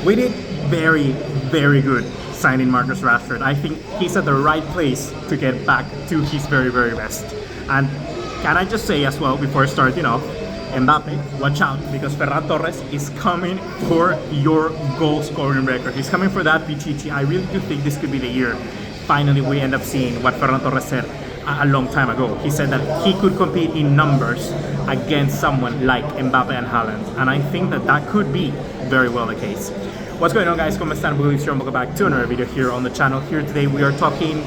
We did very, very good signing Marcus Rashford. I think he's at the right place to get back to his very, very best. And can I just say as well, before starting off, Mbappe, watch out, because Ferran Torres is coming for your goal scoring record. He's coming for that Pichichi. I really do think this could be the year. Finally, we end up seeing what Ferran Torres said a long time ago. He said that he could compete in numbers against someone like Mbappe and Haaland. And I think that that could be very well the case. What's going on, guys? ¿Cómo están? Welcome back to another video here on the channel. Here today we are talking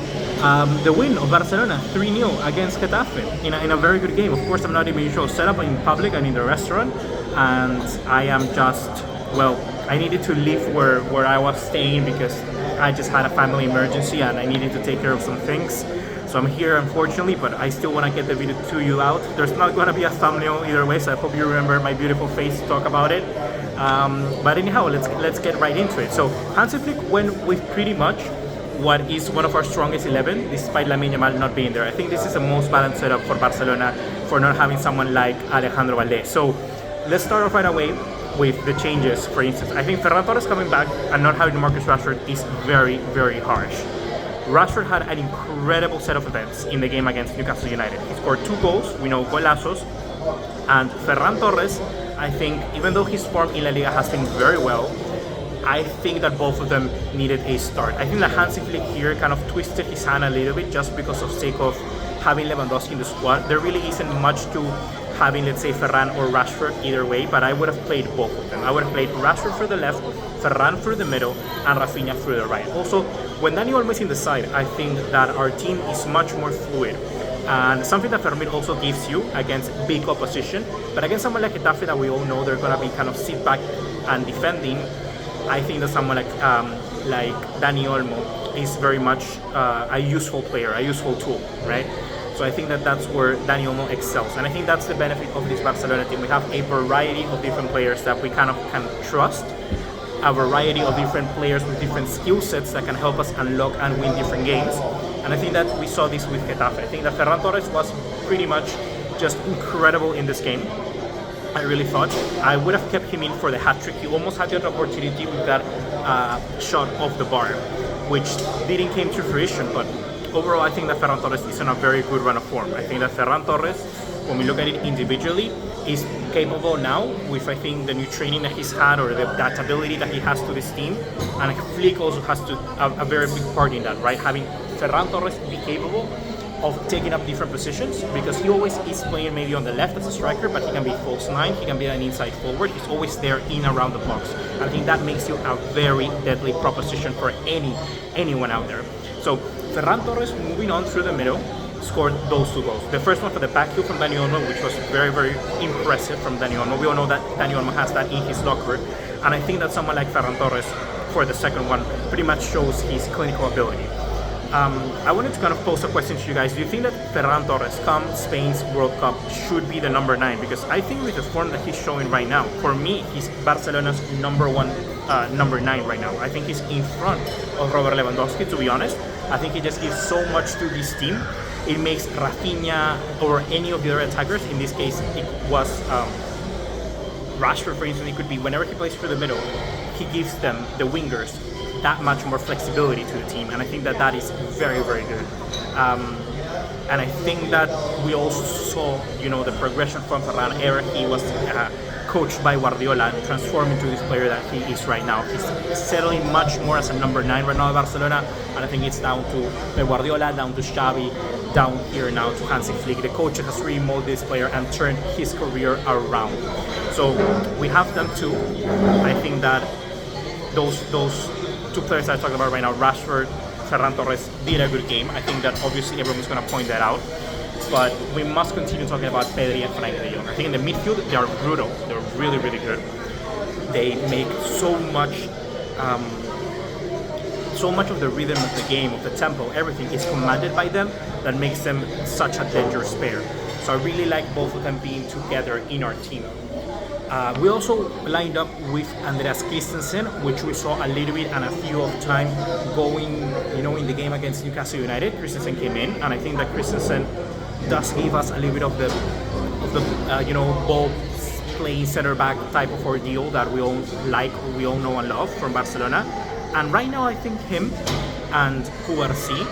the win of Barcelona 3-0 against Getafe in a very good game. Of course, I'm not in my usual setup in public and in the restaurant, and I am just, well, I needed to leave where I was staying because I just had a family emergency and I needed to take care of some things. So I'm here, unfortunately, but I still want to get the video to you out. There's not going to be a thumbnail either way, so I hope you remember my beautiful face to talk about it. But anyhow, let's get right into it. So Hansi Flick went with pretty much what is one of our strongest 11, despite Lamine Yamal not being there. I think this is the most balanced setup for Barcelona for not having someone like Alejandro Valde. So let's start off right away with the changes. For instance, I think Ferran Torres coming back and not having Marcus Rashford is very, very harsh. Rashford had an incredible set of events in the game against Newcastle United. He scored 2 goals, we know golazos, and Ferran Torres, I think, even though his form in La Liga has been very well, I think that both of them needed a start. I think that Hansi Flick here kind of twisted his hand a little bit just because of sake of having Lewandowski in the squad. There really isn't much to having, let's say, Ferran or Rashford either way, but I would have played both of them. I would have played Rashford for the left, Ferran through the middle, and Rafinha through the right. Also, when Dani Olmo is in the side, I think that our team is much more fluid. And something that Fermin also gives you against big opposition, but against someone like Getafe that we all know they're going to be kind of sit back and defending, I think that someone like Dani Olmo is very much a useful player, a useful tool, right? So I think that that's where Dani Olmo excels, and I think that's the benefit of this Barcelona team. We have a variety of different players that we kind of can trust, a variety of different players with different skill sets that can help us unlock and win different games. And I think that we saw this with Getafe. I think that Ferran Torres was pretty much just incredible in this game. I really thought I would have kept him in for the hat-trick. He almost had the opportunity with that shot off the bar, which didn't came to fruition, but overall I think that Ferran Torres is on a very good run of form. I think that Ferran Torres, when we look at it individually, is capable now with, I think, the new training that he's had or the adaptability that he has to this team, and Flick also has to a very big part in that, right? Having Ferran Torres be capable of taking up different positions, because he always is playing maybe on the left as a striker, but he can be false 9, he can be an inside forward, he's always there in around the box. I think that makes you a very deadly proposition for anyone out there. So Ferran Torres, moving on through the middle, scored those 2 goals. The first one for the back heel from Dani Olmo, which was very, very impressive from Dani Olmo. We all know that Dani Olmo has that in his locker, and I think that someone like Ferran Torres for the second one pretty much shows his clinical ability. I wanted to kind of pose a question to you guys. Do you think that Ferran Torres, come Spain's World Cup, should be the number 9? Because I think with the form that he's showing right now, for me, he's Barcelona's number 9 right now. I think he's in front of Robert Lewandowski, to be honest. I think he just gives so much to this team. It makes Rafinha or any of the other attackers, in this case it was Rashford, for instance, it could be whenever he plays through the middle, he gives them, the wingers, that much more flexibility to the team, and I think that that is very, very good. And I think that we also saw, you know, the progression from Ferran ever he was coached by Guardiola and transformed into this player that he is right now. He's settling much more as a number 9 right now at Barcelona, and I think it's down to Pep Guardiola, down to Xavi, down here now to Hansi Flick. The coach has really molded this player and turned his career around. So we have them too. I think that those 2 players that I talked about right now, Rashford, Ferran Torres, did a good game. I think that obviously everyone's going to point that out. But we must continue talking about Pedri and Frenkie de Jong. I think in the midfield, they are brutal. They're really, really good. They make so much of the rhythm of the game, of the tempo, everything is commanded by them, that makes them such a dangerous pair. So I really like both of them being together in our team. We also lined up with Andreas Christensen, which we saw a little bit and a few of time going, you know, in the game against Newcastle United. Christensen came in, and I think that Christensen does give us a little bit of the ball playing center back type of ordeal that we all like, we all know and love from Barcelona. And right now, I think him and Cubarsí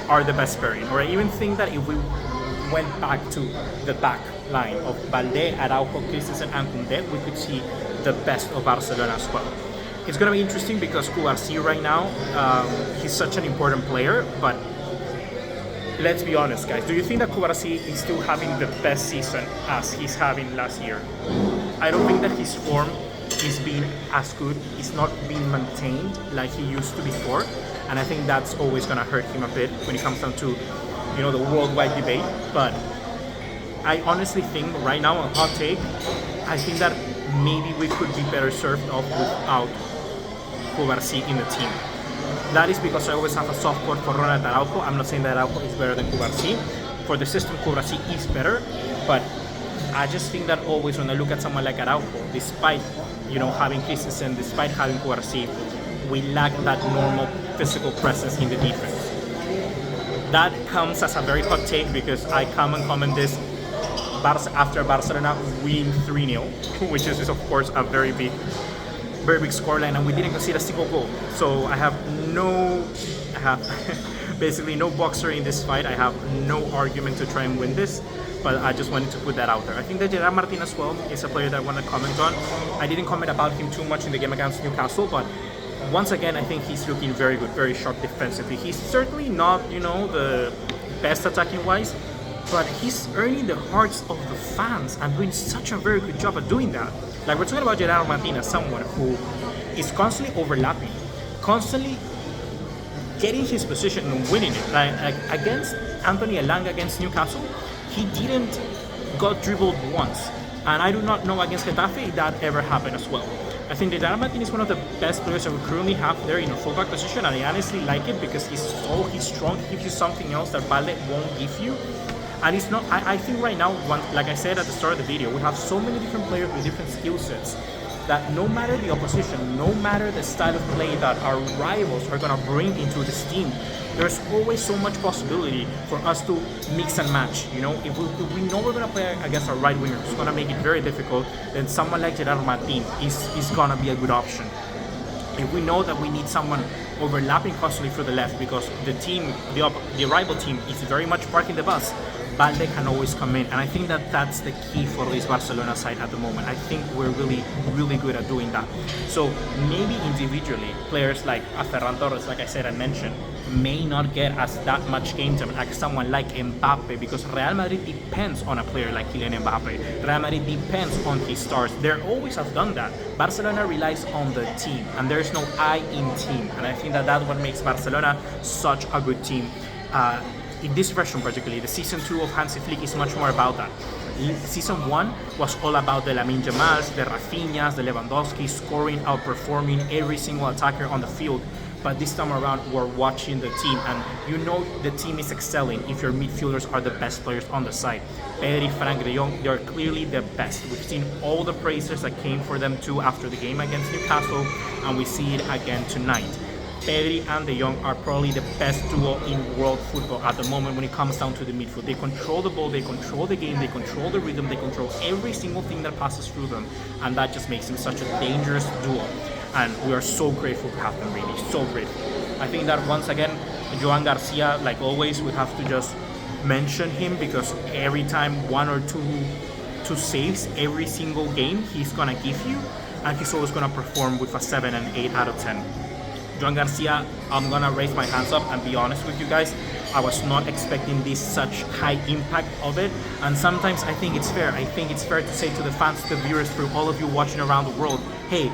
are the best pairing. Or I even think that if we went back to the back line of Balde, Araujo, Christensen, and Koundé, we could see the best of Barcelona as well. It's going to be interesting because Cubarsí right now, he's such an important player, but let's be honest, guys. Do you think that Cubarsí is still having the best season as he's having last year? I don't think that his form is being as good. It's not being maintained like he used to before, and I think that's always going to hurt him a bit when it comes down to, the worldwide debate. But I honestly think right now, a hot take, I think that maybe we could be better served off without Cubarsí in the team. That is because I always have a soft spot for Ronald Araujo. I'm not saying that Araujo is better than Cubarsí. For the system, Cubarsí is better, but I just think that always when I look at someone like Araujo, despite having Christensen, despite having Cubarsí, we lack that normal physical presence in the defense. That comes as a very hot take because I come and comment this after Barcelona win 3-0, which is of course a very big scoreline, and we didn't concede a single goal. So I have basically no boxer in this fight. I have no argument to try and win this, but I just wanted to put that out there. I think that Gerard Martin as well is a player that I want to comment on. I didn't comment about him too much in the game against Newcastle, but once again, I think he's looking very good, very sharp defensively. He's certainly not, the best attacking-wise, but he's earning the hearts of the fans and doing such a very good job at doing that. Like, we're talking about Gerard Martin as someone who is constantly overlapping, constantly getting his position and winning it. Like against Anthony Elanga against Newcastle, he didn't got dribbled once. And I do not know against Getafe if that ever happened as well. I think that Gerard Martin is one of the best players that we currently have there in a fullback position, and I honestly like it because he's strong, he gives you something else that Balde won't give you. And it's not, I think right now, like I said at the start of the video, we have so many different players with different skill sets that no matter the opposition, no matter the style of play that our rivals are going to bring into this team, there's always so much possibility for us to mix and match. If we know we're going to play against our right winger, who's going to make it very difficult, then someone like Gerard Martin is going to be a good option. If we know that we need someone overlapping constantly for the left because the rival team is very much parking the bus, Balde can always come in, and I think that that's the key for this Barcelona side at the moment. I think we're really, really good at doing that. So maybe individually, players like Ferran Torres, like I said, I mentioned, may not get as that much game time like someone like Mbappe, because Real Madrid depends on a player like Kylian Mbappe. Real Madrid depends on his stars. They always have done that. Barcelona relies on the team, and there's no I in team, and I think that that's what makes Barcelona such a good team. In this version particularly, the Season 2 of Hansi Flick is much more about that. Season 1 was all about the Lamine Yamals, the Rafinhas, the Lewandowski scoring, outperforming every single attacker on the field. But this time around, we're watching the team, and the team is excelling if your midfielders are the best players on the side. Pedri, Frank de Jong, they're clearly the best. We've seen all the praises that came for them too after the game against Newcastle, and we see it again tonight. Pedri and De Jong are probably the best duo in world football at the moment when it comes down to the midfield. They control the ball, they control the game, they control the rhythm, they control every single thing that passes through them, and that just makes them such a dangerous duo. And we are so grateful to have them, really, so grateful. I think that once again, Joan Garcia, like always, we have to just mention him because every time one or two saves every single game he's gonna give you, and he's always gonna perform with a 7 and 8 out of 10. Joan Garcia, I'm gonna raise my hands up and be honest with you guys. I was not expecting this such high impact of it, and sometimes I think it's fair. I think it's fair to say to the fans, the viewers, through all of you watching around the world, hey,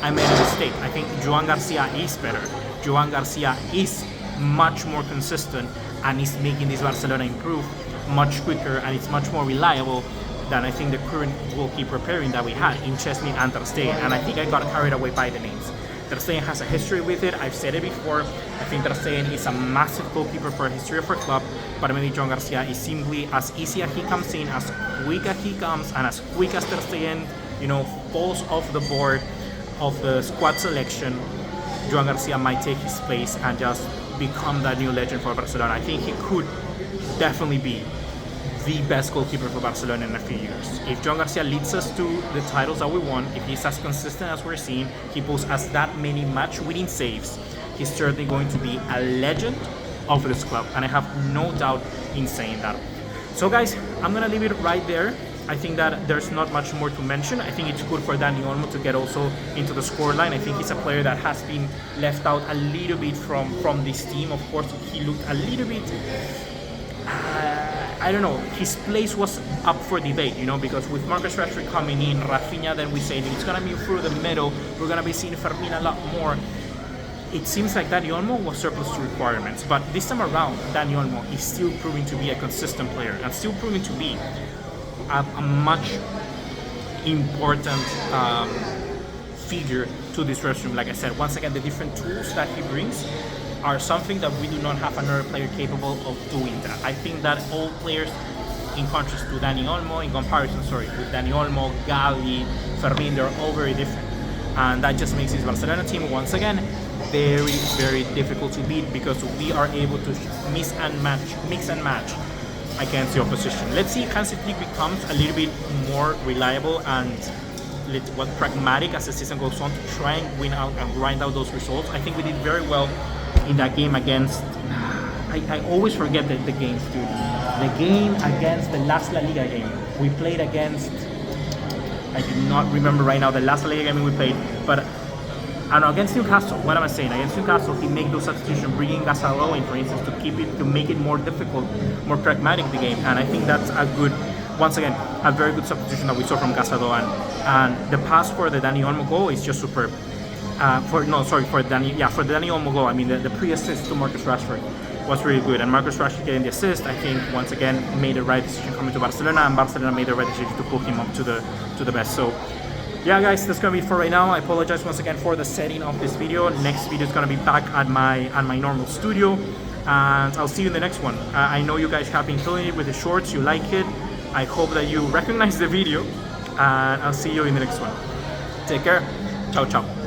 I made a mistake. I think Joan Garcia is better. Joan Garcia is much more consistent and is making this Barcelona improve much quicker, and it's much more reliable than I think the current goalkeeper pairing that we had in Chesney and Ter Stegen, and I think I got carried away by the names. Ter Stegen has a history with it. I've said it before. I think Ter Stegen is a massive goalkeeper for a history of our club, but maybe Joan Garcia is simply as easy as he comes in, as quick as he comes, and as quick as Ter Stegen, falls off the board of the squad selection. Joan Garcia might take his place and just become that new legend for Barcelona. I think he could definitely be the best goalkeeper for Barcelona in a few years. If John Garcia leads us to the titles that we want, if he's as consistent as we're seeing, he pulls as that many match-winning saves, he's certainly going to be a legend of this club, and I have no doubt in saying that. So guys, I'm gonna leave it right there. I think that there's not much more to mention. I think it's good for Dani Olmo to get also into the scoreline. I think he's a player that has been left out a little bit from this team. Of course, he looked a little bit, I don't know, his place was up for debate, you know, because with Marcus Rashford coming in, Rafinha, then we say it's gonna be through the middle, we're gonna be seeing Fermin a lot more. It seems like Dani Olmo was surplus to requirements, but this time around, Dani Olmo is still proving to be a consistent player and still proving to be a much important figure to this restroom. Like I said, once again, the different tools that he brings are something that we do not have another player capable of doing that. I think that all players, in contrast to Dani Olmo, in comparison, with Dani Olmo, Gavi, Fermin, they're all very different. And that just makes this Barcelona team, once again, very, very difficult to beat because we are able to mix and match against the opposition. Let's see if Hansi Flick becomes a little bit more reliable and pragmatic as the season goes on to try and win out and grind out those results. I think we did very well in that game against, I always forget the games, dude. The game against the last La Liga game. We played against, I do not remember right now the last La Liga game we played, but I don't know, against Newcastle, what am I saying? Against Newcastle, he made those substitutions, bringing Gasalo in, for instance, to make it more difficult, more pragmatic, the game. And I think that's a good, once again, a very good substitution that we saw from Gasalo. And the pass for the Dani Olmo goal is just superb. For the Dani Olmo goal, I mean, the pre-assist to Marcus Rashford was really good. And Marcus Rashford getting the assist, I think, once again, made the right decision coming to Barcelona, and Barcelona made the right decision to pull him up to the best. So, yeah, guys, that's gonna be it for right now. I apologize once again for the setting of this video. Next video is gonna be back at my normal studio, and I'll see you in the next one. I know you guys have been feeling it with the shorts. You like it. I hope that you recognize the video, and I'll see you in the next one. Take care. Ciao, ciao.